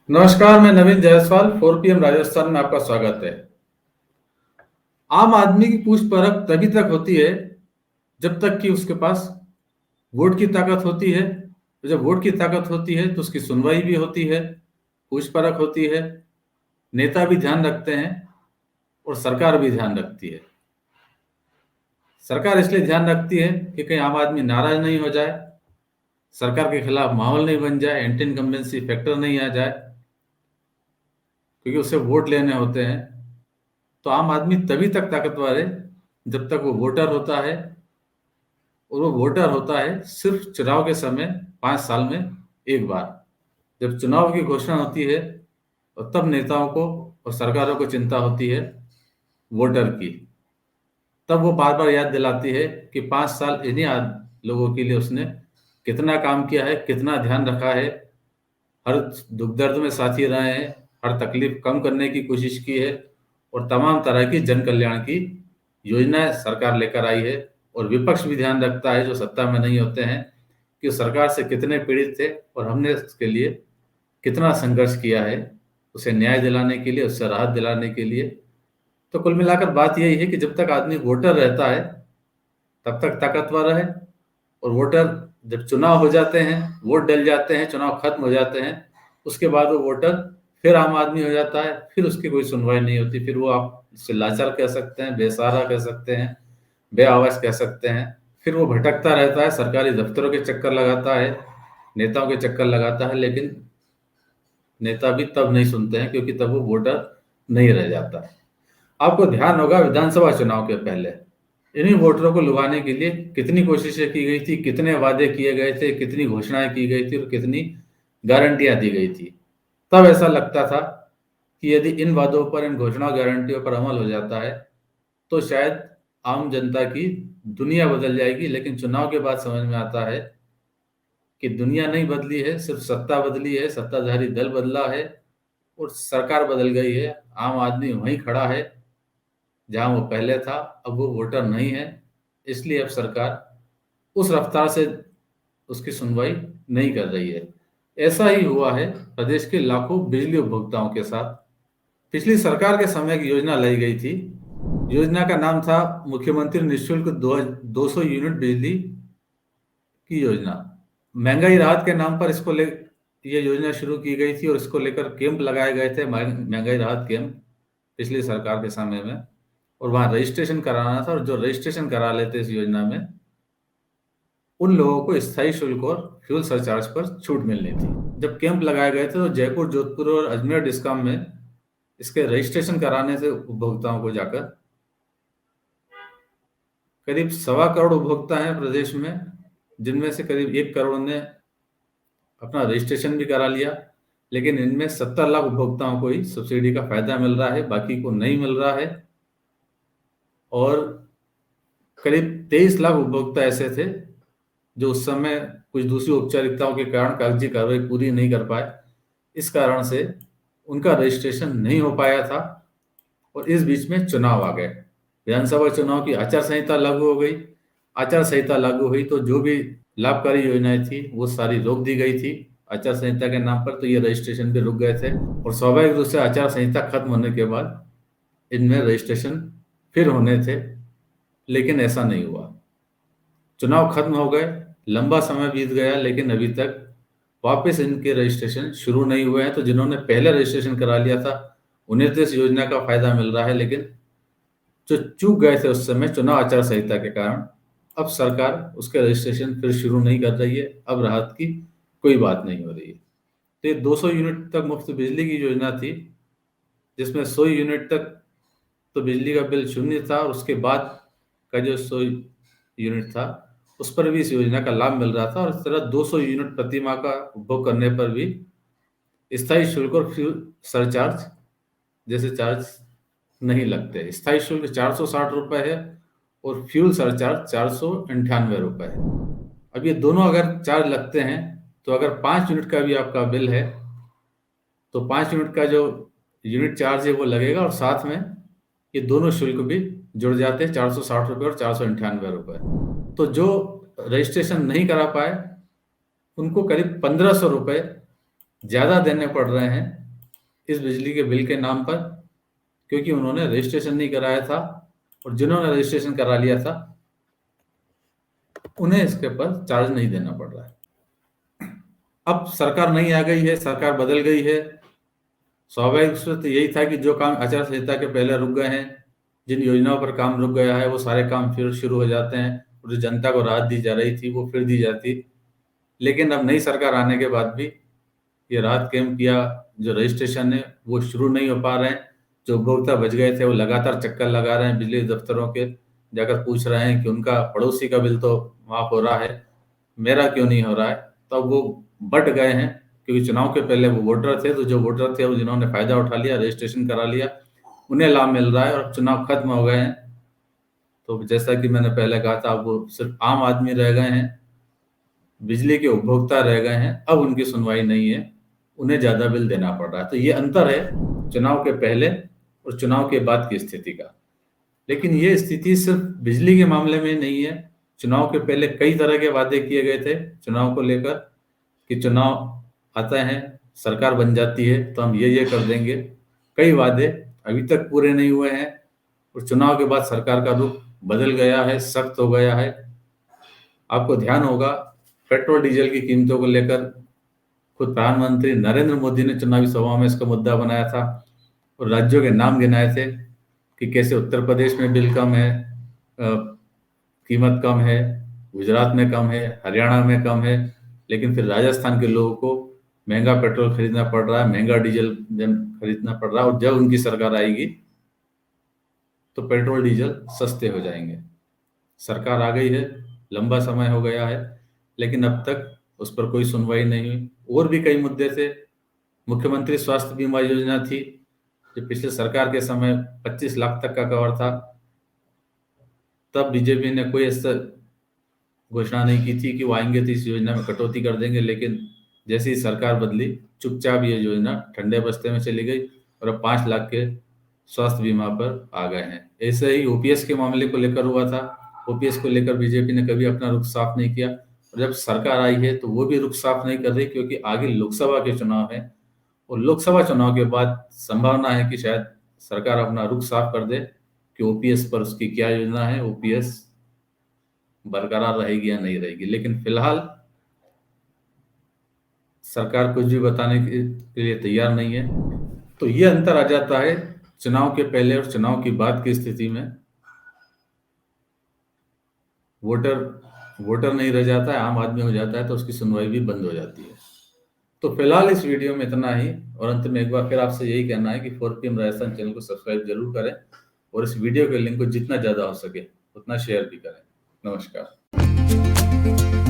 नमस्कार, मैं नवीन जायसवाल 4 PM राजस्थान में आपका स्वागत है। आम आदमी की पूछ परख तभी तक होती है जब तक कि उसके पास वोट की ताकत होती है। तो जब वोट की ताकत होती है तो उसकी सुनवाई भी होती है, पूछ परख होती है, नेता भी ध्यान रखते हैं और सरकार भी ध्यान रखती है। सरकार इसलिए ध्यान रखती है कि कहीं आम आदमी नाराज नहीं हो जाए, सरकार के खिलाफ माहौल नहीं बन जाए, एंटी इनकम्बेंसी फैक्टर नहीं आ जाए, क्योंकि उसे वोट लेने होते हैं। तो आम आदमी तभी तक ताकतवर है जब तक वो वोटर होता है, और वो वोटर होता है सिर्फ चुनाव के समय 5 साल में एक बार। जब चुनाव की घोषणा होती है और तब नेताओं को और सरकारों को चिंता होती है वोटर की। तब वो बार बार याद दिलाती है कि 5 साल इन्हीं लोगों के लिए उसने कितना काम किया है, कितना ध्यान रखा है, हर दुख दर्द में साथी रहे हैं, हर तकलीफ कम करने की कोशिश की है, और तमाम तरह की जन कल्याण की योजनाएं सरकार लेकर आई है। और विपक्ष भी ध्यान रखता है, जो सत्ता में नहीं होते हैं, कि सरकार से कितने पीड़ित थे और हमने उसके लिए कितना संघर्ष किया है, उसे न्याय दिलाने के लिए, उससे राहत दिलाने के लिए। तो कुल मिलाकर बात यही है कि जब तक आदमी वोटर रहता है तब तक ताकतवर है, और वोटर जब चुनाव हो जाते हैं, वोट डल जाते हैं, चुनाव खत्म हो जाते हैं, उसके बाद वो वोटर फिर आम आदमी हो जाता है, फिर उसकी कोई सुनवाई नहीं होती, फिर वो आप उससे लाचार कह सकते हैं, बेसहारा कह सकते हैं, बे आवाज कह सकते हैं। फिर वो भटकता रहता है, सरकारी दफ्तरों के चक्कर लगाता है, नेताओं के चक्कर लगाता है, लेकिन नेता भी तब नहीं सुनते हैं क्योंकि तब वो वोटर नहीं रह जाता है। आपको ध्यान होगा विधानसभा चुनाव के पहले इन्हीं वोटरों को लुभाने के लिए कितनी कोशिशें की गई थी, कितने वादे किए गए थे, कितनी घोषणाएं की गई थी और कितनी गारंटियां दी गई थी। तब ऐसा लगता था कि यदि इन वादों पर, इन घोषणा गारंटियों पर अमल हो जाता है तो शायद आम जनता की दुनिया बदल जाएगी। लेकिन चुनाव के बाद समझ में आता है कि दुनिया नहीं बदली है, सिर्फ सत्ता बदली है, सत्ताधारी दल बदला है और सरकार बदल गई है। आम आदमी वहीं खड़ा है जहां वो पहले था, अब वो वोटर नहीं है। इसलिए अब सरकार उस रफ्तार से उसकी सुनवाई नहीं कर रही है। ऐसा ही हुआ है प्रदेश के लाखों बिजली उपभोक्ताओं के साथ। पिछली सरकार के समय एक योजना लाई गई थी। योजना का नाम था मुख्यमंत्री निःशुल्क 200 यूनिट बिजली की योजना। महंगाई राहत के नाम पर ये योजना शुरू की गई थी और इसको लेकर कैंप लगाए गए थे, महंगाई राहत कैंप, पिछली सरकार के समय में। और वहां रजिस्ट्रेशन कराना था, और जो रजिस्ट्रेशन करा लेते इस योजना में, उन लोगों को स्थायी शुल्क और फ्यूल सरचार्ज पर छूट मिलनी थी। जब कैंप लगाए गए थे तो जयपुर, जोधपुर और अजमेर डिस्कॉम में इसके रजिस्ट्रेशन कराने से उपभोक्ताओं को जाकर करीब 1.25 करोड़ उपभोक्ता हैं प्रदेश में, जिनमें से करीब 1 करोड़ ने अपना रजिस्ट्रेशन भी करा लिया। लेकिन इनमें 70 लाख उपभोक्ताओं को ही सब्सिडी का फायदा मिल रहा है, बाकी को नहीं मिल रहा है। और करीब 23 लाख उपभोक्ता ऐसे थे जो उस समय कुछ दूसरी औपचारिकताओं के कारण कागजी कार्रवाई पूरी नहीं कर पाए। इस कारण से उनका रजिस्ट्रेशन नहीं हो पाया था, और इस बीच में चुनाव आ गए। विधानसभा चुनाव की आचार संहिता लागू हो गई। आचार संहिता लागू हुई तो जो भी लाभकारी योजनाएं थी वो सारी रोक दी गई थी आचार संहिता के नाम पर, तो ये रजिस्ट्रेशन भी रुक गए थे। और स्वाभाविक रूप से आचार संहिता खत्म होने के बाद इनमें रजिस्ट्रेशन फिर होने थे, लेकिन ऐसा नहीं हुआ। चुनाव खत्म हो गए, लंबा समय बीत गया, लेकिन अभी तक वापस इनके रजिस्ट्रेशन शुरू नहीं हुए हैं। तो जिन्होंने पहले रजिस्ट्रेशन करा लिया था उन्हें तो इस योजना का फायदा मिल रहा है, लेकिन जो चूक गए थे उस समय चुनाव आचार संहिता के कारण, अब सरकार उसके रजिस्ट्रेशन फिर शुरू नहीं कर रही है। अब राहत की कोई बात नहीं हो रही है। तो ये 200 यूनिट तक मुफ्त बिजली की योजना थी, जिसमें 100 यूनिट तक तो बिजली का बिल शून्य था, और उसके बाद का जो 100 यूनिट था उस पर भी इस योजना का लाभ मिल रहा था। और इस तरह 200 यूनिट प्रति माह का उपभोग करने पर भी स्थायी शुल्क और फ्यूल सरचार्ज जैसे चार्ज नहीं लगते। स्थायी शुल्क 460 रुपए है और फ्यूल सरचार्ज 498 रुपए है। अब ये दोनों अगर चार्ज लगते हैं तो अगर 5 यूनिट का भी आपका बिल है तो 5 यूनिट का जो यूनिट चार्ज है वो लगेगा, और साथ में ये दोनों शुल्क भी जुड़ जाते हैं, 460 रुपये और 498 रुपये। तो जो रजिस्ट्रेशन नहीं करा पाए उनको करीब 1500 रुपये ज़्यादा देने पड़ रहे हैं इस बिजली के बिल के नाम पर, क्योंकि उन्होंने रजिस्ट्रेशन नहीं कराया था, और जिन्होंने रजिस्ट्रेशन करा लिया था उन्हें इसके पर चार्ज नहीं देना पड़ रहा है। अब सरकार नई आ गई है, सरकार बदल गई है। स्वाभाविक रूप से तो यही था कि जो काम आचार संहिता के पहले रुक गए हैं, जिन योजनाओं पर काम रुक गया है, वो सारे काम फिर शुरू हो जाते हैं, और जो जनता को राहत दी जा रही थी वो फिर दी जाती। लेकिन अब नई सरकार आने के बाद भी ये राहत कैंप या जो रजिस्ट्रेशन है वो शुरू नहीं हो पा रहे हैं। जो उपभोक्ता बच गए थे वो लगातार चक्कर लगा रहे हैं बिजली दफ्तरों के, जाकर पूछ रहे हैं कि उनका पड़ोसी का बिल तो माफ हो रहा है, मेरा क्यों नहीं हो रहा है। तो अब वो बट गए हैं, क्योंकि चुनाव के पहले वो वोटर थे, तो जो वोटर थे वो जिन्होंने फायदा उठा लिया, रजिस्ट्रेशन करा लिया, उन्हें लाभ मिल रहा है। और चुनाव खत्म हो गए हैं, तो जैसा कि मैंने पहले कहा था, अब वो सिर्फ आम आदमी रह गए हैं, बिजली के उपभोक्ता रह गए हैं। अब उनकी सुनवाई नहीं है, उन्हें ज़्यादा बिल देना पड़ रहा है। तो ये अंतर है चुनाव के पहले और चुनाव के बाद की स्थिति का। लेकिन ये स्थिति सिर्फ बिजली के मामले में नहीं है। चुनाव के पहले कई तरह के वादे किए गए थे चुनाव को लेकर, कि चुनाव आता है, सरकार बन जाती है तो हम ये कर देंगे। कई वादे अभी तक पूरे नहीं हुए हैं, और चुनाव के बाद सरकार का रुख बदल गया है, सख्त हो गया है। आपको ध्यान होगा, पेट्रोल डीजल की कीमतों को लेकर खुद प्रधानमंत्री नरेंद्र मोदी ने चुनावी सभा में इसका मुद्दा बनाया था, और राज्यों के नाम गिनाए थे कि कैसे उत्तर प्रदेश में बिल कम है, कीमत कम है, गुजरात में कम है, हरियाणा में कम है, लेकिन फिर राजस्थान के लोगों को महंगा पेट्रोल खरीदना पड़ रहा है, महंगा डीजल खरीदना पड़ रहा है। और जब उनकी सरकार आएगी तो पेट्रोल डीजल सस्ते हो जाएंगे। सरकार आ गई है, लंबा समय हो गया है, लेकिन अब तक उस पर कोई सुनवाई नहीं हुई। और भी कई मुद्दे थे। मुख्यमंत्री स्वास्थ्य बीमा योजना थी, जो पिछले सरकार के समय 25 लाख तक का कवर था। तब बीजेपी ने कोई ऐसा घोषणा नहीं की थी कि वो आएंगे तो इस योजना में कटौती कर देंगे, लेकिन जैसे ही सरकार बदली, चुपचाप ये योजना ठंडे बस्ते में चली गई, और अब 5 लाख के स्वास्थ्य बीमा पर आ गए हैं। ऐसे ही ओपीएस के मामले को लेकर हुआ था। ओपीएस को लेकर बीजेपी ने कभी अपना रुख साफ नहीं किया, और जब सरकार आई है तो वो भी रुख साफ नहीं कर रही, क्योंकि आगे लोकसभा के चुनाव है, और लोकसभा चुनाव के बाद संभावना है कि शायद सरकार अपना रुख साफ कर दे कि ओपीएस पर उसकी क्या योजना है, ओपीएस बरकरार रहेगी या नहीं रहेगी। लेकिन फिलहाल सरकार कुछ भी बताने के लिए तैयार नहीं है। तो ये अंतर आ जाता है चुनाव के पहले और चुनाव की बाद की स्थिति में। वोटर वोटर नहीं रह जाता है, आम आदमी हो जाता है, तो उसकी सुनवाई भी बंद हो जाती है। तो फिलहाल इस वीडियो में इतना ही, और अंत में एक बार फिर आपसे यही कहना है कि 4PM राजस्थान चैनल को सब्सक्राइब जरूर करें, और इस वीडियो के लिंक को जितना ज़्यादा हो सके उतना शेयर भी करें। नमस्कार।